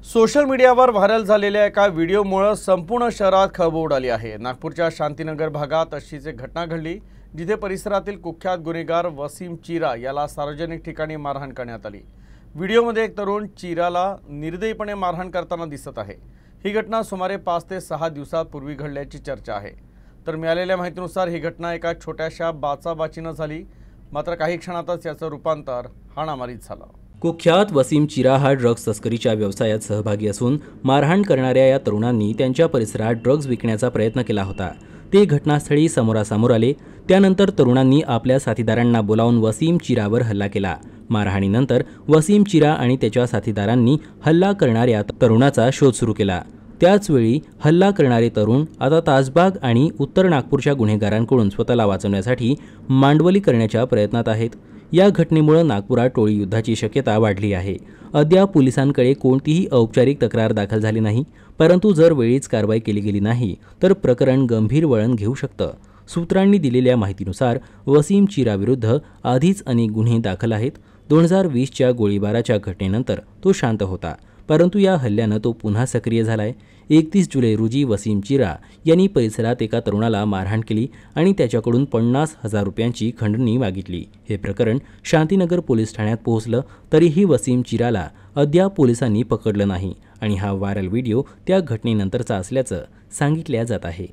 Social मीडियावर viral झालेल्या एका व्हिडिओमुळे संपूर्ण शहरात खळबळ उडाली आहे। नागपूरच्या शांतीनगर भागात अशीच एक घटना घडली, जिथे परिसरातील कुख्यात गुन्हेगार वसीम चिरा याला सार्वजनिक ठिकाणी मारहाण करण्यात आली। व्हिडिओमध्ये एक तरुण चिराला निर्दयीपणे मारहाण करताना दिसत आहे। ही घटना सुमारे 5 ते 6 दिवसांपूर्वी घडल्याची चर्चा आहे। तर मिळालेल्या माहितीनुसार ही घटना एका छोट्याशा बाचाबाचीने झाली, मात्र काही क्षणातच याचं रूपांतर हाणामारीत झालं। कुख्यात वसीम चिरा हा ड्रग्ज तस्करीच्या व्यवसायात सहभागी असून मारहाण करणाऱ्या या तरुणांनी त्यांच्या परिसरात ड्रग्ज विकण्याचा प्रयत्न केला होता। ते घटनास्थळी समोरासमोर आले। त्यानंतर तरुणांनी आपल्या साथीदारांना बोलावून वसीम चिरावर हल्ला केला। मारहाणीनंतर वसीम चिरा आणि त्याच्या साथीदारांनी हल्ला करणाऱ्या तरुणाचा शोध सुरू केला। त्याचवेळी हल्ला करणारे तरुण आता ताजबाग आणि उत्तर नागपूरच्या गुन्हेगारांकडून स्वतःला वाचवण्यासाठी मांडवली करण्याच्या प्रयत्नात आहेत। या घटनेमुळे नागपुरात टोळी युद्धाची शक्यता वाढली आहे। अद्याप पोलिसांकडे कोणतीही औपचारिक तक्रार दाखल झाली नाही, परंतु जर वेळीच कारवाई केली गेली नाही तर प्रकरण गंभीर वळण घेऊ शकतं। सूत्रांनी दिलेल्या माहितीनुसार वसीम चिराविरुद्ध आधीच अनेक गुन्हे दाखल आहेत। 2020च्या गोळीबाराच्या घटनेनंतर तो शांत होता, परंतु या हल्ल्यानं तो पुन्हा सक्रिय झालाय। 31 जुलै रोजी वसीम चिरा यांनी परिसरात एका तरुणाला मारहाण केली आणि त्याच्याकडून 50,000 रुपयांची खंडणी मागितली। हे प्रकरण शांतीनगर पोलीस ठाण्यात पोहोचलं, तरीही वसीम चिराला अद्याप पोलिसांनी पकडलं नाही आणि हा व्हायरल व्हिडिओ त्या घटनेनंतरचा असल्याचं सांगितलं जात आहे।